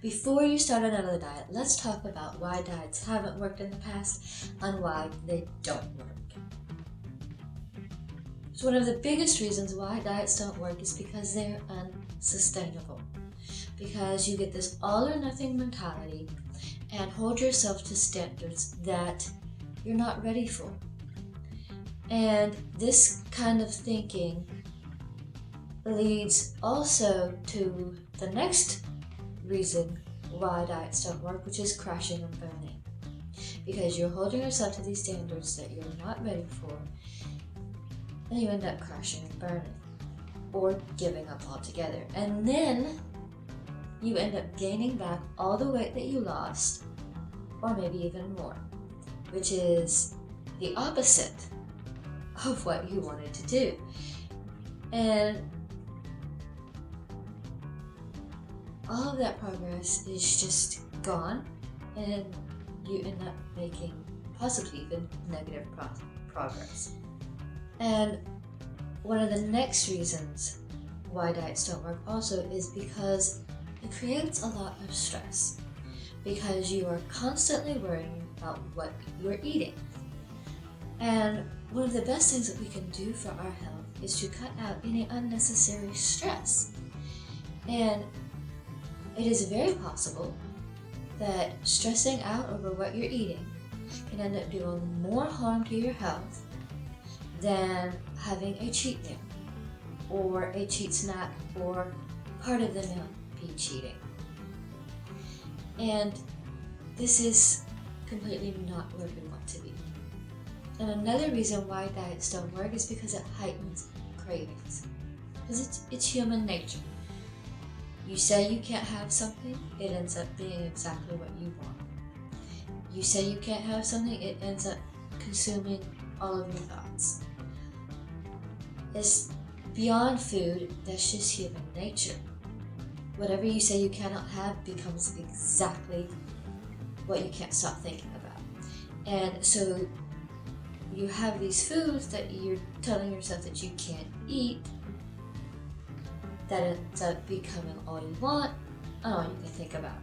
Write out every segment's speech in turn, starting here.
Before you start another diet, let's talk about why diets haven't worked in the past and why they don't work. So one of the biggest reasons why diets don't work is because they're unsustainable. Because you get this all or nothing mentality and hold yourself to standards that you're not ready for. And this kind of thinking leads also to the next reason why diets don't work, which is crashing and burning. Because you're holding yourself to these standards that you're not ready for, and you end up crashing and burning, or giving up altogether. And then you end up gaining back all the weight that you lost, or maybe even more, which is the opposite of what you wanted to do. And all of that progress is just gone, and you end up making possibly even negative progress. And one of the next reasons why diets don't work also is because it creates a lot of stress, because you are constantly worrying about what you're eating. And one of the best things that we can do for our health is to cut out any unnecessary stress. And it is very possible that stressing out over what you're eating can end up doing more harm to your health than having a cheat meal or a cheat snack or part of the meal be cheating. And this is completely not where we want to be. And another reason why diets don't work is because it heightens cravings. Because it's human nature. You say you can't have something, it ends up being exactly what you want. You say you can't have something, it ends up consuming all of your thoughts. It's beyond food, that's just human nature. Whatever you say you cannot have becomes exactly what you can't stop thinking about. And so you have these foods that you're telling yourself that you can't eat, that ends up becoming all you want and all you can think about,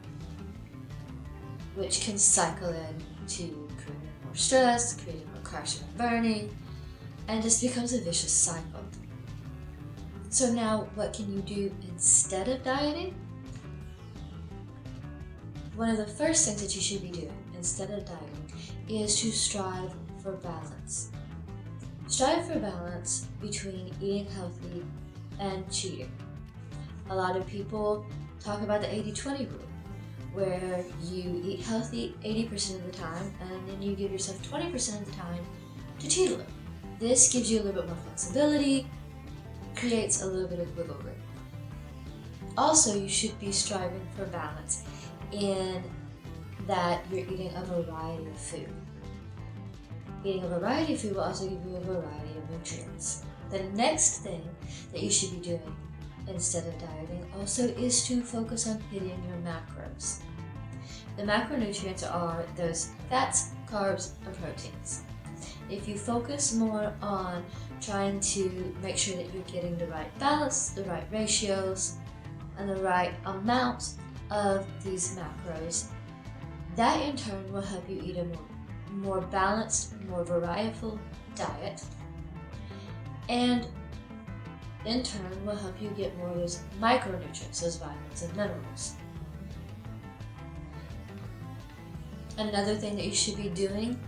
which can cycle into creating more stress, creating more crashing and burning, and just becomes a vicious cycle. So now what can you do instead of dieting? One of the first things that you should be doing instead of dieting is to strive for balance. Strive for balance between eating healthy and cheating. A lot of people talk about the 80-20 rule, where you eat healthy 80% of the time and then you give yourself 20% of the time to cheat a little. This gives you a little bit more flexibility, creates a little bit of wiggle room. Also, you should be striving for balance in that you're eating a variety of food. Eating a variety of food will also give you a variety of nutrients. The next thing that you should be doing instead of dieting also is to focus on hitting your macros. The macronutrients are those fats, carbs, and proteins. If you focus more on trying to make sure that you're getting the right balance, the right ratios, and the right amount of these macros, that in turn will help you eat a more balanced, more variable diet, and in turn will help you get more of those micronutrients, those vitamins and minerals. Another thing that you should be doing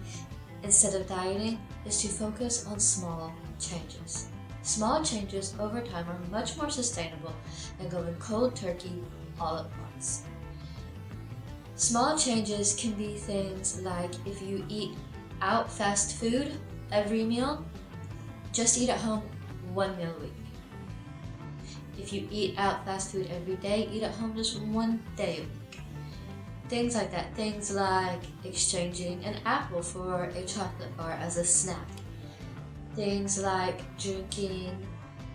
instead of dieting is to focus on small changes. Small changes over time are much more sustainable than going cold turkey all at once. Small changes can be things like if you eat out fast food every meal, just eat at home 1 meal a week. If you eat out fast food every day, eat at home just 1 day a week. Things like that. Things like exchanging an apple for a chocolate bar as a snack. Things like drinking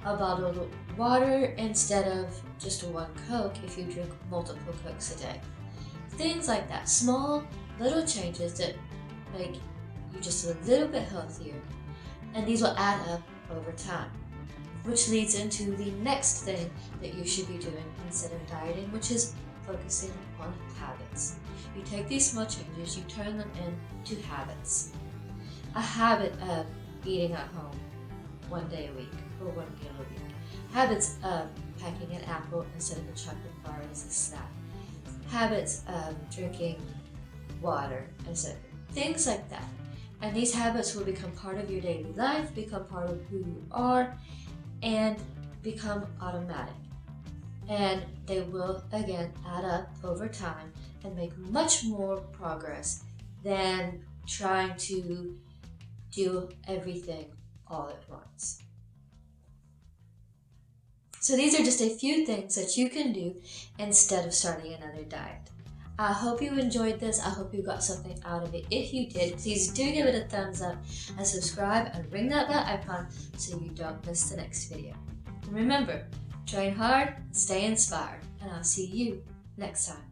a bottle of water instead of just 1 Coke if you drink multiple Cokes a day. Things like that. Small little changes that make you just a little bit healthier, and these will add up over time. Which leads into the next thing that you should be doing instead of dieting, which is focusing on habits. You take these small changes, you turn them into habits. A habit of eating at home 1 day a week or 1 meal a week. Habits of packing an apple instead of a chocolate bar as a snack. Habits of drinking water instead of things like that. And these habits will become part of your daily life, become part of who you are, and become automatic. And they will again add up over time and make much more progress than trying to do everything all at once. So these are just a few things that you can do instead of starting another diet. I hope you enjoyed this. I hope you got something out of it. If you did, please do give it a thumbs up and subscribe and ring that bell icon so you don't miss the next video. And remember, train hard, stay inspired, and I'll see you next time.